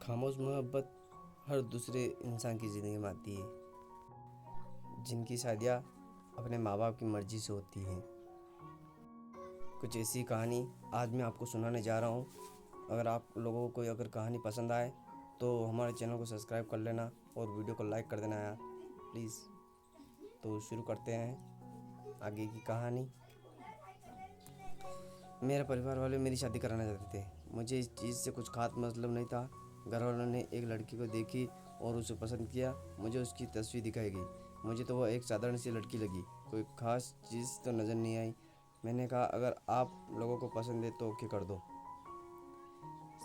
खामोश मोहब्बत हर दूसरे इंसान की ज़िंदगी में आती है, जिनकी शादियाँ अपने माँ बाप की मर्ज़ी से होती हैं। कुछ ऐसी कहानी आज मैं आपको सुनाने जा रहा हूँ। अगर आप लोगों को अगर कहानी पसंद आए तो हमारे चैनल को सब्सक्राइब कर लेना और वीडियो को लाइक कर देना यार प्लीज़। तो शुरू करते हैं आगे की कहानी। मेरे परिवार वाले मेरी शादी कराना चाहते थे। मुझे इस चीज़ से कुछ खास मतलब नहीं था। घर वालों ने एक लड़की को देखी और उसे पसंद किया। मुझे उसकी तस्वीर दिखाई गई। मुझे तो वह एक साधारण सी लड़की लगी, कोई ख़ास चीज़ तो नज़र नहीं आई। मैंने कहा अगर आप लोगों को पसंद है तो ओके कर दो।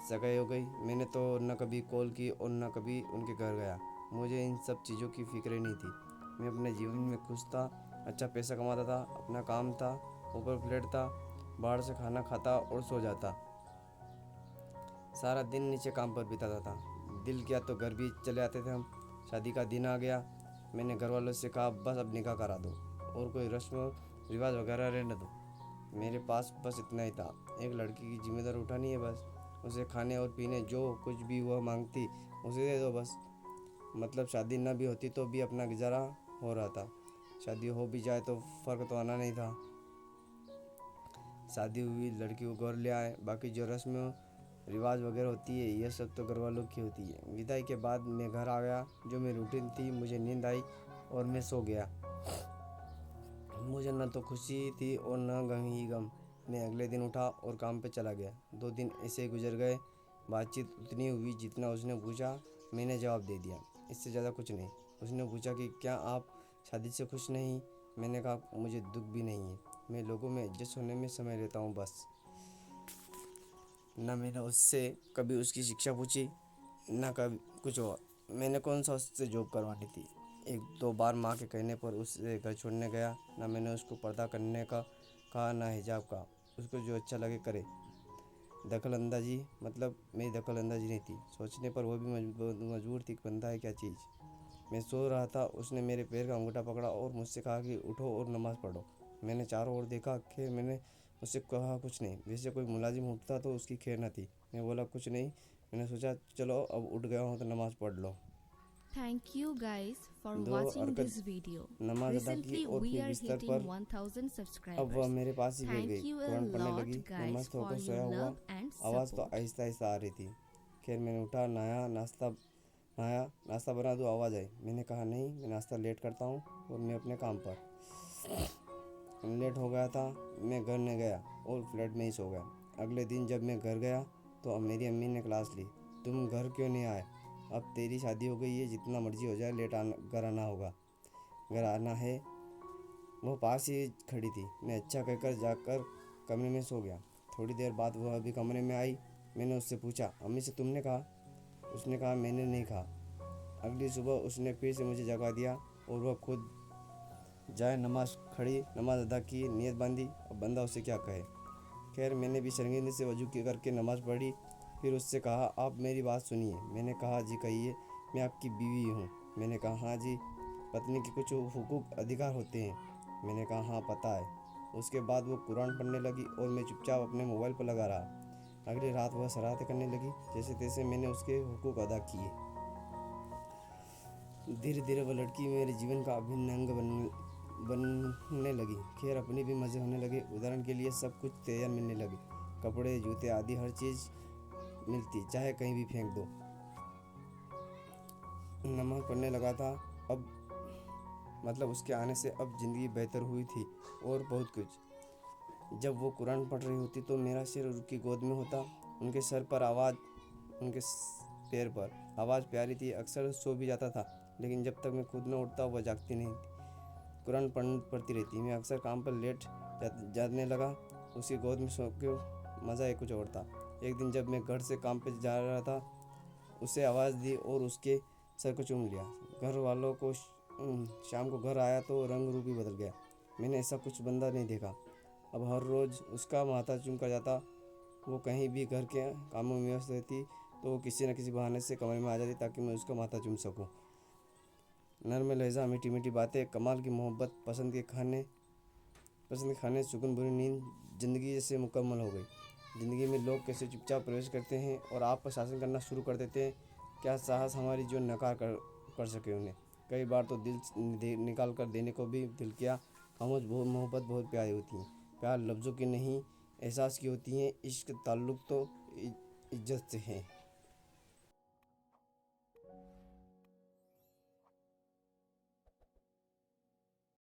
सगाई हो गई। मैंने तो न कभी कॉल की और न कभी उनके घर गया। मुझे इन सब चीज़ों की फ़िक्र नहीं थी। मैं अपने जीवन में खुश था, अच्छा पैसा कमाता था, अपना काम था, ऊपर फ्लैट था, बाहर से खाना खाता और सो जाता। सारा दिन नीचे काम पर बिताता था। दिल किया तो घर भी चले आते थे हम। शादी का दिन आ गया। मैंने घर वालों से कहा बस अब निकाह करा दो और कोई रस्म रिवाज वगैरह रहने दो। मेरे पास बस इतना ही था, एक लड़की की जिम्मेदारी उठानी है बस। उसे खाने और पीने जो कुछ भी वह मांगती उसे दे दो बस। मतलब शादी न भी होती तो भी अपना गुजारा हो रहा था। शादी हो भी जाए तो फ़र्क तो आना नहीं था। शादी हुई, लड़की को घर ले आए, बाकी जो रस्म रिवाज वगैरह होती है यह सब तो घर वालों की होती है। विदाई के बाद मैं घर आ गया। जो मेरी रूटीन थी, मुझे नींद आई और मैं सो गया। मुझे न तो खुशी थी और न गम ही गम। मैं अगले दिन उठा और काम पे चला गया। 2 दिन ऐसे ही गुजर गए। बातचीत उतनी हुई जितना उसने पूछा, मैंने जवाब दे दिया, इससे ज़्यादा कुछ नहीं। उसने पूछा कि क्या आप शादी से खुश नहीं? मैंने कहा मुझे दुख भी नहीं है, मैं लोगों में एडजस्ट होने में समय लेता हूँ बस। न मैंने उससे कभी उसकी शिक्षा पूछी, न कभी कुछ और। मैंने कौन सा उससे जॉब करवानी थी। 1-2 बार माँ के कहने पर उसे घर छोड़ने गया। ना मैंने उसको पर्दा करने का कहा, ना हिजाब का। उसको जो अच्छा लगे करे। दखल अंदाजी मतलब मेरी दखल अंदाजी नहीं थी। सोचने पर वो भी मजबूर थी कि बंदा है क्या चीज़। मैं सो रहा था, उसने मेरे पैर का अंगूठा पकड़ा और मुझसे कहा कि उठो और नमाज़ पढ़ो। मैंने चारों ओर देखा, खैर मैंने उससे कहा कुछ नहीं। वैसे कोई मुलाजिम उठता तो उसकी खैर न थी। मैं बोला कुछ नहीं। मैंने सोचा चलो अब उठ गया हूँ तो नमाज़ पढ़ लो। Thank you guys for दो watching हरकत this video. नमाज अदा की Recently और we फिर are बिस्तर hitting पर 1000 अब वह subscribers. मेरे पास ही बैठ गई। Thank you a कुरान पढ़ने लगी। lot मैं guys मस्त for होकर your सोया हुआ। love and आवाज़ तो support. आहिस्ता आहिस्ता आ रही थी। खैर मैंने उठा, नहाया नाश्ता बना दो, आवाज़ आई। मैंने कहा नहीं, मैं नाश्ता लेट करता हूँ और मैं अपने काम पर। लेट हो गया था। मैं घर नहीं गया और फ्लैट में ही सो गया। अगले दिन जब मैं घर गया तो अब मेरी अम्मी ने क्लास ली, तुम घर क्यों नहीं आए? अब तेरी शादी हो गई है, जितना मर्जी हो जाए लेट आना, घर आना होगा। घर आना है। वो पास ही खड़ी थी। मैं अच्छा कहकर जाकर कमरे में सो गया। थोड़ी देर बाद वह अभी कमरे में आई। मैंने उससे पूछा अम्मी से तुमने कहा? उसने कहा मैंने नहीं कहा। अगली सुबह उसने फिर से मुझे जगा दिया और वह खुद जाए नमाज अदा की, नियत बांधी। अब बंदा उसे क्या कहे। खैर मैंने भी शर्मिंदगी से वजू की करके नमाज़ पढ़ी। फिर उससे कहा आप मेरी बात सुनिए। मैंने कहा जी कहिए। मैं आपकी बीवी हूँ। मैंने कहा हाँ जी। पत्नी के कुछ हुकूक अधिकार होते हैं। मैंने कहा हाँ पता है। उसके बाद वो कुरान पढ़ने लगी और मैं चुपचाप अपने मोबाइल पर लगा रहा। अगली रात वह शरारतें करने लगी। जैसे तैसे मैंने उसके हुकूक अदा किए। धीरे धीरे वह लड़की मेरे जीवन का अभिन्न अंग बनने लगी। खैर अपने भी मज़े होने लगे। उदाहरण के लिए सब कुछ तैयार मिलने लगे, कपड़े जूते आदि हर चीज़ मिलती, चाहे कहीं भी फेंक दो। नमाज पढ़ने लगा था अब, मतलब उसके आने से अब ज़िंदगी बेहतर हुई थी और बहुत कुछ। जब वो कुरान पढ़ रही होती तो मेरा सिर उनकी गोद में होता, उनके सर पर आवाज़, उनके पैर पर आवाज़ प्यारी थी। अक्सर सो भी जाता था, लेकिन जब तक मैं खुद न उठता वह जागती नहीं थी, कुरान पढ़ती रहती। मैं अक्सर काम पर लेट जाने लगा। उसकी गोद में सो के मज़ा ही कुछ और था। एक दिन जब मैं घर से काम पे जा रहा था, उसे आवाज़ दी और उसके सर को चूम लिया। घर वालों को शाम को घर आया तो रंग रूप ही बदल गया। मैंने ऐसा कुछ बंदा नहीं देखा। अब हर रोज़ उसका माथा चूम कर जाता। वो कहीं भी घर के कामों में व्यस्त रहती तो वो किसी न किसी बहाने से कमरे में आ जाती ताकि मैं उसका माथा चूम सकूं। नर्म लहजा, मीठी मीठी बातें, कमाल की मोहब्बत, पसंद के खाने, सुकून भरी नींद, ज़िंदगी जैसे मुकम्मल हो गई। ज़िंदगी में लोग कैसे चुपचाप प्रवेश करते हैं और आप पर शासन करना शुरू कर देते हैं, क्या साहस हमारी जो नकार कर सके उन्हें। कई बार तो दिल निकाल कर देने को भी दिल किया। खामोश बहुत मोहब्बत बहुत प्यारी होती है। प्यार लफ्ज़ों की नहीं एहसास की होती है। इश्क ताल्लुक़ तो इज्जत से है।